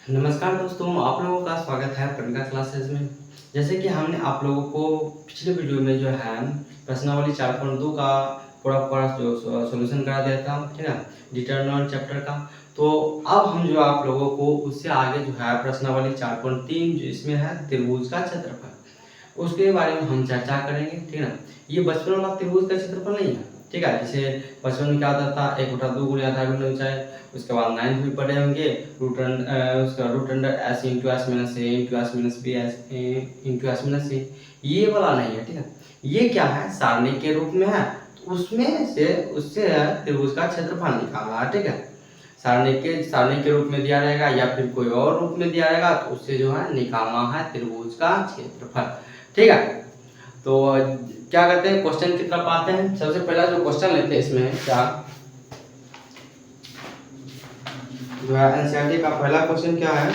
नमस्कार दोस्तों, आप लोगों का स्वागत है प्रणिका क्लासेस में। जैसे कि हमने आप लोगों को पिछले वीडियो में जो है प्रश्नावली 4.2 का पूरा जो सॉल्यूशन करा दिया था, ठीक है, डिटरमिनेंट चैप्टर का। तो अब हम जो आप लोगों को उससे आगे जो है प्रश्नावली 4.3 जो इसमें है त्रिभुज का क्षेत्रफल, उसके बारे में हम चर्चा करेंगे, ठीक है ना। ये बचपन वाला त्रिभुज का क्षेत्रफल नहीं है, ठीक है। जैसे बचपन में क्या होता था, 1/2 गुणा आधा गुना ऊंचाई, उसके बाद 9th में पढ़े होंगे उसका root under S into S minus A into S minus B S into S minus C. ये वाला नहीं है, ठीक है। ये क्या है, सारणी के रूप में है, तो उसमें से उससे त्रिभुज का क्षेत्रफल निकालना है, ठीक है। सारणी के रूप में दिया रहेगा या फिर कोई और रूप में दिया रहेगा, तो उससे जो है निकालना है त्रिभुज का क्षेत्रफल, ठीक है। तो क्या करते हैं, क्वेश्चन की तरफ आते हैं। सबसे पहला जो क्वेश्चन लेते हैं इसमें क्या जो है एनसीईआरटी का पहला क्वेश्चन क्या है।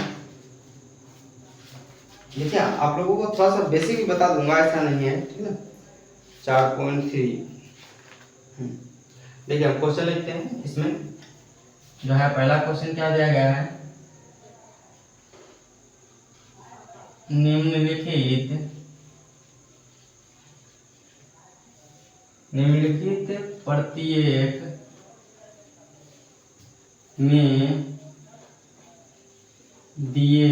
देखिए आप लोगों को थोड़ा सा बेसिक भी बता दूंगा, ऐसा नहीं है, ठीक है। 4.3 देखिए हम क्वेश्चन लिखते हैं। इसमें जो है पहला क्वेश्चन क्या दिया गया है, निम्नलिखित प्रत्येक में दिए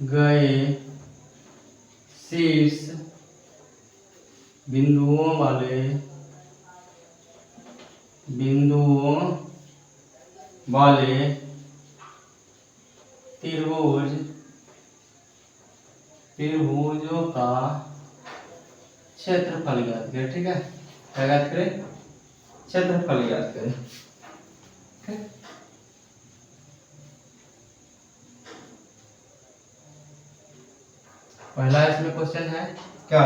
गए शीर्ष बिंदुओं वाले त्रिभुजों का क्षेत्रफल ज्ञात करें, ठीक है। क्या ज्ञात करें, क्षेत्रफल ज्ञात करें, ठीक। पहला इसमें क्वेश्चन है क्या,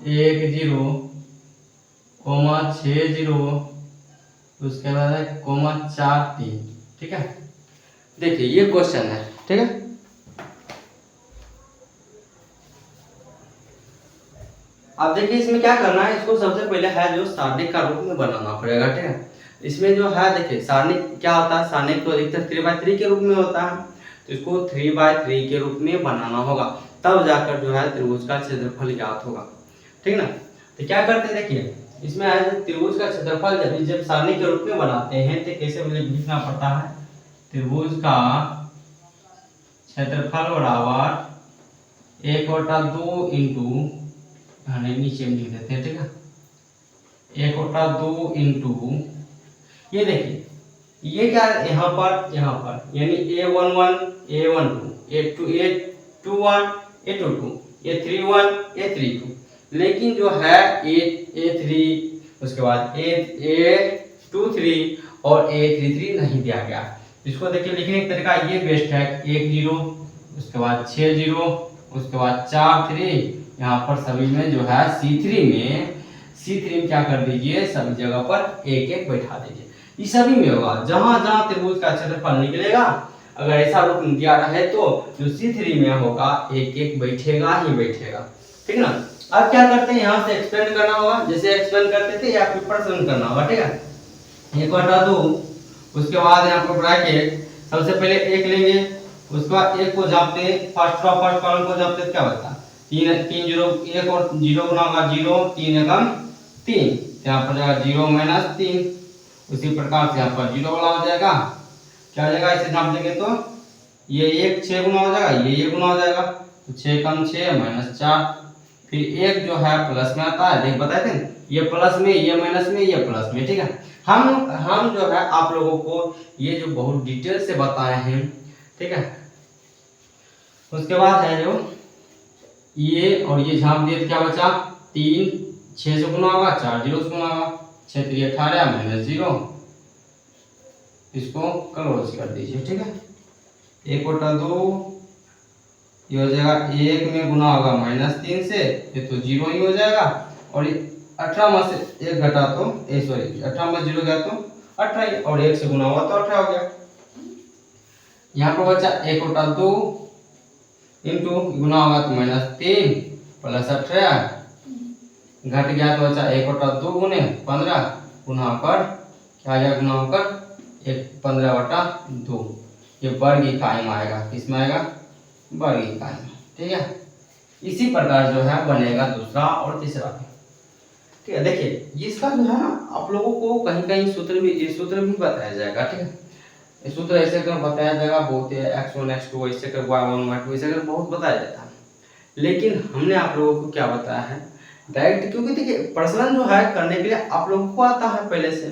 10,60 उसके बाद है 43, ठीक है। देखिए ये क्वेश्चन है, ठीक है। अब देखिए इसमें क्या करना है, इसको सबसे पहले है जो सारणी का रूप में बनाना पड़ेगा, ठीक है। इसमें जो है देखिए सारणी क्या होता है, सारणी तो अधिकतर 3/3 के रूप में होता है, तो इसको 3/3 के रूप में बनाना होगा, तब जाकर जो है त्रिभुज का क्षेत्रफल ज्ञात होगा, ठीक ना। तो क्या करते हैं, देखिए इसमें है त्रिभुज का क्षेत्रफल जब सारणी के रूप में बनाते हैं तो कैसे लिखना पड़ता है, त्रिभुज का क्षेत्रफल बराबर 1/2 इंटू नीचे में लिख देते हैं, ठीक है। 1/2 इंटू ये देखिए ये क्या है, यहाँ पर यानी A11 A12 A21 A22 A31 A32, लेकिन जो है A3 उसके बाद A23 और A33 नहीं दिया गया। इसको देखिए लिखने का तरीका ये बेस्ट है, 10 उसके बाद 60 उसके बाद 43, यहाँ पर सभी में जो है C3 में क्या कर दीजिए, सभी जगह पर एक एक बैठा दीजिए। ये सभी में होगा, जहां जहां त्रिभुज का क्षेत्रफल निकलेगा, अगर ऐसा रूप दिया रहे तो जो C3 में होगा एक एक बैठेगा ही बैठेगा, ठीक ना। अब क्या करते हैं, यहाँ से एक्सपेंड करना होगा, जैसे एक्सपेंड करते थे या फिर परसेंट करना होगा, ठीक है। 1/2 उसके बाद यहाँ पर ब्रैकेट, सबसे पहले एक लेंगे, उसके बाद एक को जापते फर्स्ट कॉलम को जापते क्या बता, 3 0 1 और 0 गुना होगा 0, 3 एकम 3, यहाँ पर जाएगा 0 - 3। उसी प्रकार से यहाँ पर 0 वाला हो जाएगा, क्या हो जाएगा, इसे नाप देंगे तो ये 1 6 गुना हो जाएगा, ये गुना हो जाएगा, तो 6 कम 6 -4। फिर एक जो है प्लस में आता है, देख बताए थे ये प्लस में ये माइनस में ये प्लस में, ठीक है। हम जो है आप लोगों को ये जो बहुत डिटेल से बताए हैं, ठीक है। उसके बाद है जो ये और ये झाप दिए तो क्या बचा, 3 6 से गुना होगा, 4 0 से गुना होगा, 6 3 18 -0, इसको क्लोज कर दीजिए, ठीक है। 1/2 ये हो जाएगा, 1 में गुना होगा -3 से, ये तो 0 ही हो जाएगा, और 18 में से 1 घटा तो 18 में 0 गया तो 18, और 1 से गुना हुआ तो 18 हो गया। यहाँ पर बचा 1/2 इंटू गुना होगा तो -3 प्लस 18 घट गया तो बचा 1/2 गुने 15 गुना होकर क्या आ गया, गुना होकर 15/2, ये वर्ग इकाई में आएगा। किसमें आएगा? वर्ग इकाई में। ठीक है, इसी प्रकार जो है बनेगा दूसरा और तीसरा। ठीक है, देखिए इसका जो है ना आप लोगों को कहीं कहीं सूत्र भी बताया जाएगा। ठीक है, ये सूत्र ऐसे कर बताया जाएगा बहुत है, x1 x2 ऐसे कर y1 y2 ऐसे कर बहुत बताया जाता है। लेकिन हमने आप लोगों को क्या बताया है डायरेक्ट, क्योंकि देखिए प्रश्न जो है करने के लिए आप लोगों को आता है पहले से।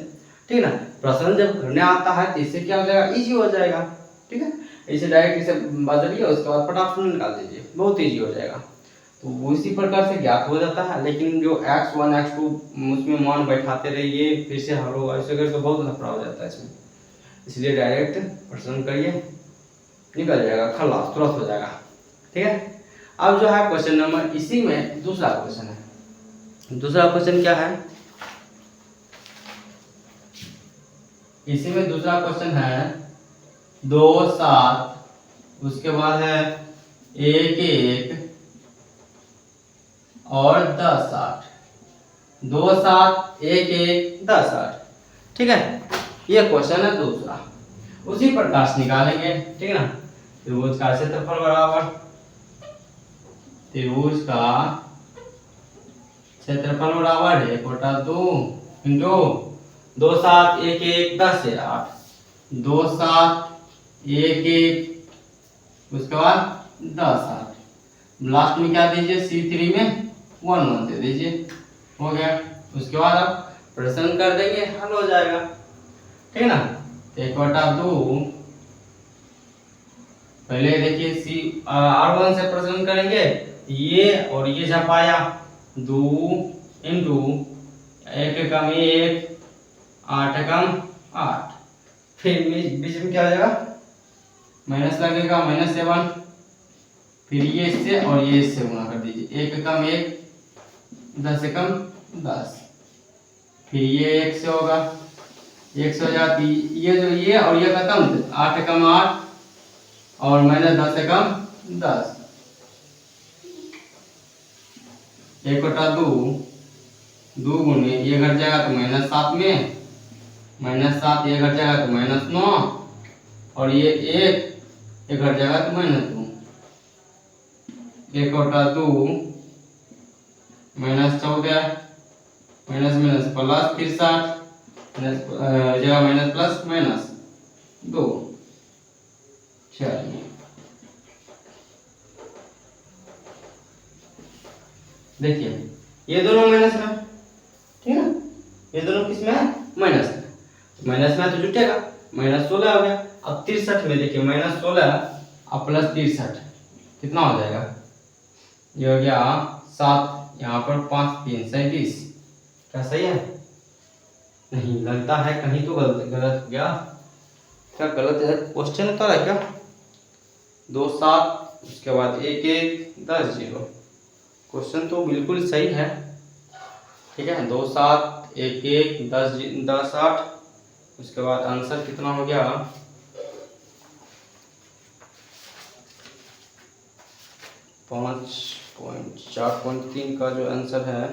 ठीक है ना, प्रश्न जब करने आता है तो इससे क्या हो जाएगा, इजी हो जाएगा। ठीक है, इसे डायरेक्ट इसे बदलिए, उसके बाद फटाफट निकाल दीजिए, बहुत इजी हो जाएगा। तो वो इसी प्रकार से ज्ञात हो जाता है। लेकिन जो x1 x2 उसमें मान बैठाते रहिए, फिर से हर लोग ऐसे करके बहुत लफड़ा हो जाता है इसमें। इसलिए डायरेक्ट प्रश्न करिए, निकल जाएगा, खलास तुरंत हो जाएगा। ठीक है, अब जो है क्वेश्चन नंबर, इसी में दूसरा क्वेश्चन है। दूसरा क्वेश्चन क्या है, इसी में दूसरा क्वेश्चन है 2 7, उसके बाद है 1 1 और 10 8। 2 7 1 1 10 8। ठीक है, ये क्वेश्चन है दूसरा। उसी प्रकार से निकालेंगे। ठीक है ना, त्रिभुज का क्षेत्रफल बराबर त्रिभुज का क्षेत्रफल बराबर 1/2 इंटू 2 7 1 1 10 8। 2 7 1 1 उसके बाद 10 8। लास्ट में क्या दीजिए, C3 में 1 1 दे दीजिए, हो गया। उसके बाद आप प्रश्न कर देंगे, हल हो जाएगा। ठीक है ना, 1/2 पहले देखिए R1 से प्रश्न करेंगे, ये और ये जब आया 2 इंटू 1 कम 1 8 कम 8, फिर बीच में क्या हो जाएगा, माइनस लगेगा -7, फिर ये इससे और ये इससे गुणा कर दीजिए, 1 कम 1 10 से कम 10, फिर ये 1 से होगा, 1 से हो जाती ये जो ये और ये का कम 8 कम 8 और -10 से कम 10। 1/2 2 गुने ये घट जाएगा तो -7 में, -7 ये घट जाएगा तो -9 और ये 1 ये घट जाएगा तो -2। 1/2 -14 माइनस प्लस फिर 60 जगह माइनस प्लस -2। चलिए देखिए ये दोनों माइनस में, ठीक है ना, ये दोनों किस में है, माइनस में। माइनस में तो जुटेगा, -16 हो गया। अब 63 में देखिए -16 अब प्लस 63 कितना हो जाएगा, ये हो गया 7, यहाँ पर 5 3 37। क्या सही है? नहीं लगता है कहीं तो गलत हो गया। क्या गलत है, क्वेश्चन उतारा है क्या? 2 7 उसके बाद 1 1 10 0। क्वेश्चन तो बिल्कुल सही है। ठीक है, 2 7 1 1 10 8 उसके बाद आंसर कितना हो गया, 5.4.3 का जो आंसर है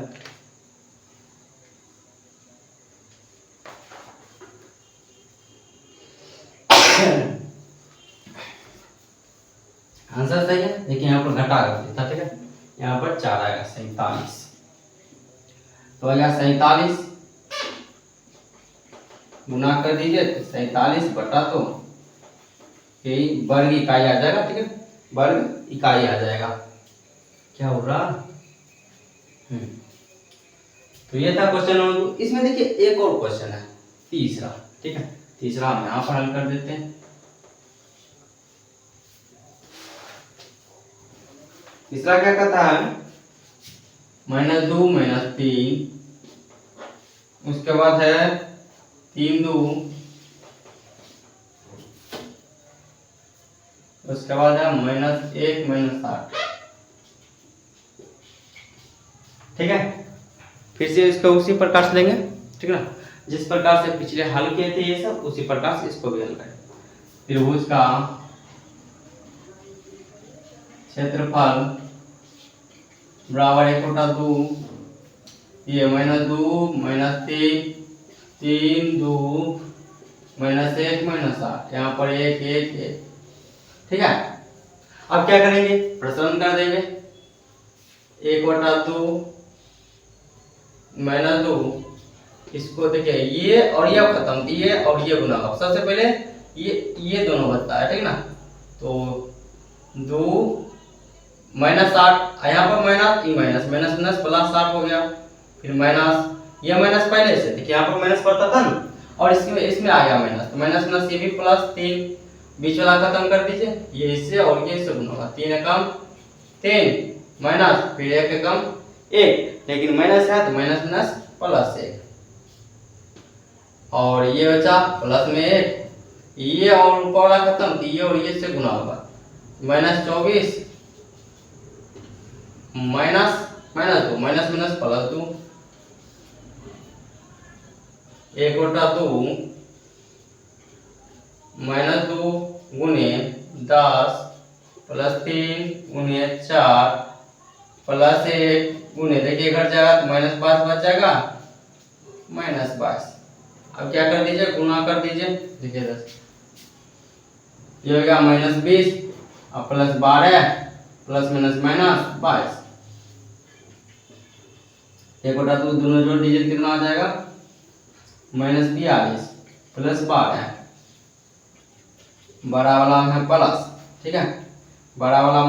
आंसर सही है। देखिए यहाँ पर घटा कर दिया था। ठीक है, यहाँ पर 4 आएगा 47, तो आएगा 47 गुना कर दीजिए तो 47/2 वर्ग इकाई आ जाएगा। ठीक है, वर्ग इकाई आ जाएगा। क्या हो रहा, तो ये था क्वेश्चन नंबर 2। इसमें देखिए एक और क्वेश्चन है तीसरा। ठीक है, तीसरा हम यहाँ पर हल कर देते हैं। तीसरा क्या कहता है, -2 -3 उसके बाद है 3 2 उसके बाद है -1 -8। ठीक है, फिर से इसको उसी प्रकार से लेंगे। ठीक है ना, जिस प्रकार से पिछले हल किए थे ये सब, उसी प्रकार से इसको भी हल करें। त्रिभुज का क्षेत्रफल बराबर 1/2 ये -2 -3 3 2 -1 -8, यहाँ पर 1 1 1। ठीक है, अब क्या करेंगे, प्रसरण कर देंगे। 1/2 -2, इसको देखिए ये और ये खत्म, ये और ये गुना। अब सबसे पहले ये दोनों बचता है, ठीक ना। तो 2 -8, यहाँ पर माइनस माइनस माइनस प्लस 8 हो गया। फिर माइनस, ये माइनस पहले से देखिए यहाँ पर माइनस पड़ता था ना, और इसमें आ गया माइनस, तो माइनस माइनस ये भी +3, बीच वाला खत्म कर दीजिए, ये इससे और ये इससे गुना होगा। 3 एकम 3 माइनस, फिर 1 एकम 1, लेकिन माइनस है तो माइनस माइनस +1, और ये बचा प्लस में 1, ये और ऊपर वाला खत्म, तो ये और ये से गुना होगा। -24 माइनस -2, माइनस माइनस +2, 1/2 -2 गुने 10 +3 गुने 4 +1 गुने, देखिए घर जाएगा तो -5 बच जाएगा, -22। अब क्या कर दीजिए, गुना कर दीजिए, देखिए 10, ये हो गया -20, अब +12 प्लस माइनस -22, 1/2 दोनों जोड़ दीजिए, कितना आ जाएगा, -42 +12, बड़ा वाला है प्लस, ठीक है, बड़ा वाला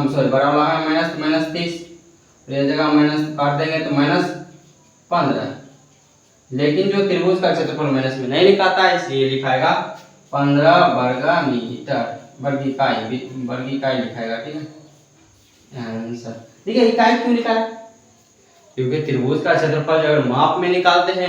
है माइनस, -30, ये जगह माइनस काट देंगे तो -15, लेकिन जो त्रिभुज का क्षेत्रफल माइनस में नहीं लिखाता है, इसलिए लिखाएगा 15 वर्ग मीटर, वर्ग इकाई लिखाएगा, ठीक है आंसर। देखिए इकाई क्यों लिखा है, क्योंकि त्रिभुज का क्षेत्रफल अगर माप में निकाल देते कि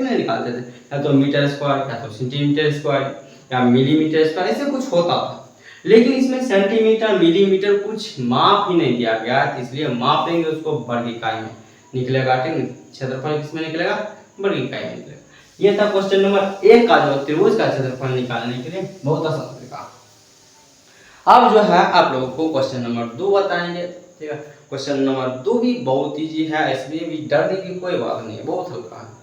नहीं निकालते थे, या तो मीटर स्क्वायर, या तो सेंटीमीटर स्क्वायर, या मिलीमीटर स्क्वायर, ऐसे कुछ होता था, लेकिन इसमें सेंटीमीटर मिलीमीटर कुछ माप ही नहीं दिया गया, इसलिए माप देंगे उसको वर्ग इकाई में निकलेगा, ठीक है, क्षेत्रफल किसमें निकलेगा, वर्ग इकाई में निकलेगा। ये था क्वेश्चन नंबर 1 का, जो त्रिभुज का क्षेत्रफल निकालने के लिए बहुत आसान तरीका। अब जो है आप लोगों को क्वेश्चन नंबर 2 बताएंगे, ठीक है। क्वेश्चन नंबर 2 भी बहुत इजी है, इसमें भी डरने की कोई बात नहीं है, बहुत हल्का है।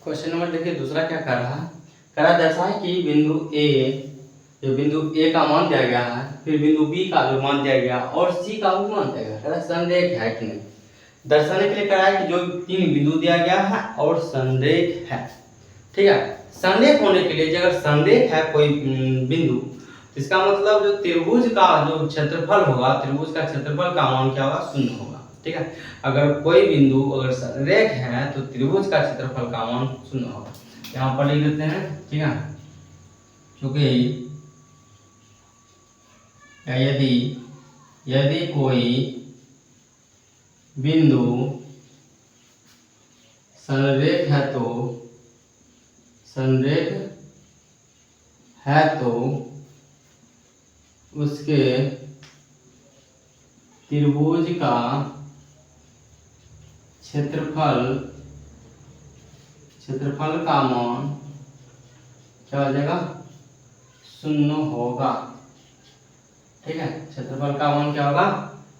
क्वेश्चन नंबर देखिए दूसरा क्या कर रहा है, दर्शाए कि बिंदु ए का मान दिया गया है, फिर बिंदु बी का जो मान दिया गया और सी का भी मान दिया गया, संरेख है कि नहीं। दर्शाने के लिए कह रहा है कि जो 3 बिंदु दिया गया है और संरेख है, ठीक है। संरेख होने के लिए अगर संरेख है कोई बिंदु, तो इसका मतलब जो त्रिभुज का जो क्षेत्रफल होगा, त्रिभुज का क्षेत्रफल का मान क्या होगा, 0 होगा, ठीक है। अगर कोई बिंदु अगर संरेख है तो त्रिभुज का क्षेत्रफल का मान 0 होगा। यहाँ पर लिख देते हैं, ठीक है, क्योंकि यदि कोई बिंदु संरेख है तो उसके त्रिभुज का क्षेत्रफल का मान क्या हो जाएगा, 0 होगा, ठीक है। क्षेत्रफल का मान क्या होगा,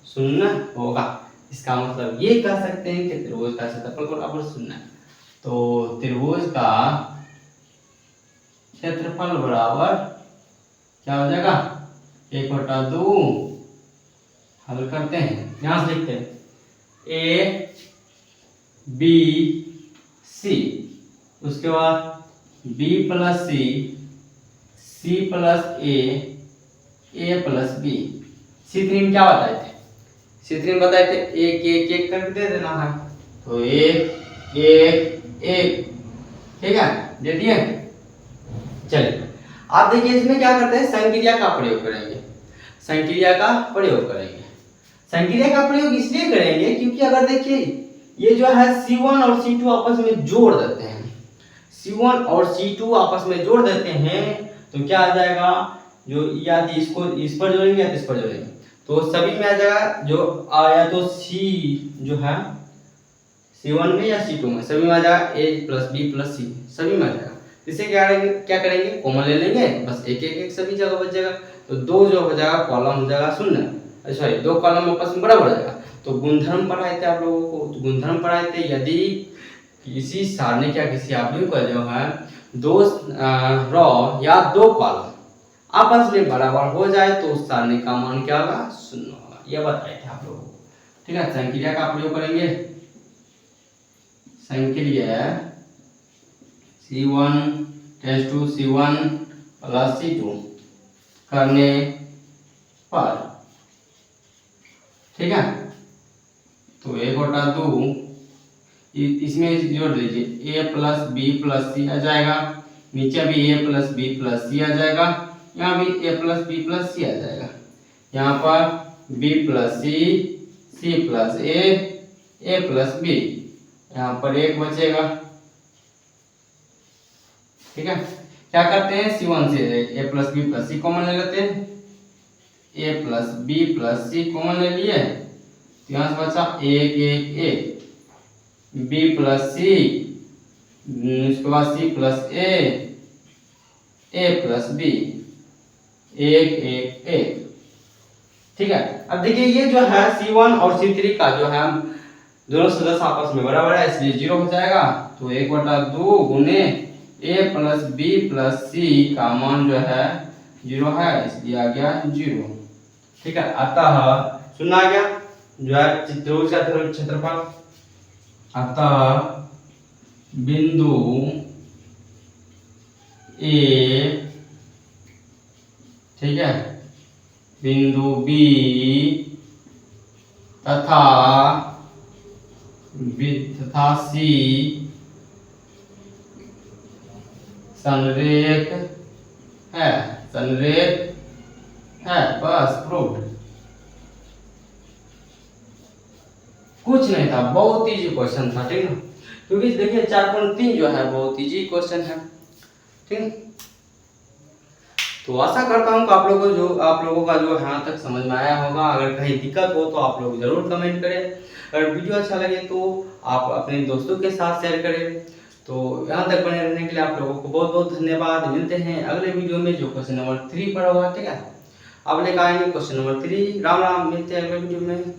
0 होगा। इसका मतलब ये कह सकते हैं कि त्रिभुज का क्षेत्रफल बराबर 0 है, तो त्रिभुज का क्षेत्रफल बराबर क्या हो जाएगा, 1/2, हल करते हैं, यहां से लिखते हैं ए बी सी, उसके बाद बी प्लस सी, सी प्लस ए प्लस बी। C3 में क्या बताए थे, C3 में बताए थे 1 1 1 करके दे देना है, तो 1 1 1, ठीक है, दे दिए। चलिए आप देखिए इसमें क्या करते हैं, संक्रिया का प्रयोग करेंगे, संक्रिया का प्रयोग इसलिए करेंगे क्योंकि अगर देखिए ये जो है C1 और C2 आपस में जोड़ देते हैं, C1 और C2 आपस में जोड़ देते हैं तो क्या आ जाएगा, जो या इसको इस पर जोड़ेंगे या इस पर जोड़ेंगे, तो सभी में आ जाएगा, जो आया तो C जो है C1 में या C2 में, सभी में आ जाएगा, A plus B plus C सभी में आ जाएगा। इसे क्या करेंगे, कॉमन ले लेंगे, बस एक एक एक सभी जगह बच जाएगा। तो दो जो हो जाएगा कॉलम हो जाएगा शून्य, सॉरी दो कॉलम आपस में बराबर हो जाएगा। तो गुणधर्म पढ़ाए थे आप लोगों को, तो गुणधर्म पढ़ाए थे, यदि किसी सारणी क्या किसी आप लोगों का जो है दो रो या दो कॉलम आपस में बराबर हो जाए तो उस सारणी का मान क्या होगा, शून्य होगा। यह बताए थे आप लोगों को, ठीक है। संक्रिया का प्रयोग करेंगे, संक्रिया C1 tense to C1 plus C2 करने पर, ठीक है। तो 1/2 इसमें जोड़ लीजिए, A plus B plus C आ जाएगा, नीचे भी A plus B plus C आ जाएगा, यहाँ भी A plus B plus C आ जाएगा, यहाँ पर B plus C, C plus A plus B, यहाँ पर एक बचेगा, ठीक है। क्या करते हैं, C1 से A plus B plus C common ले लेते हैं, A plus B plus C common ले लिए, तो यहाँ से बचा 1 B प्लस C, उसके बाद C plus A plus B, 1 ठीक है। अब देखिए ये जो है C1 और C3 का जो है दोनों सदस्य आपस में बराबर है, इसलिए 0 हो जाएगा। तो 1/2 गुने A plus B plus C का मान जो है 0 है, इसलिए आ गया 0, ठीक है। अतः सुनना आ गया जो है त्रिभुज का क्षेत्रफल, अतः बिंदु A, ठीक है, बिंदु B तथा C संरेख है, बस प्रूव्ड। कुछ नहीं था, बहुत इजी क्वेश्चन था, ठीक है। क्योंकि देखिए 4.3 जो है बहुत इजी क्वेश्चन है, ठीक। तो आशा करता हूँ कि आप लोगों का जो यहाँ तक समझ में आया होगा। अगर कहीं दिक्कत हो तो आप लोग जरूर कमेंट करें। अगर वीडियो अच्छा लगे तो आप अपने दोस्तों के साथ शेयर करें। तो यहाँ तक बने रहने के लिए आप लोगों को बहुत बहुत धन्यवाद। मिलते हैं अगले वीडियो में जो क्वेश्चन नंबर 3 पर होगा, ठीक है। अब लेकर आएंगे क्वेश्चन नंबर 3। राम राम, मिलते हैं अगले वीडियो में।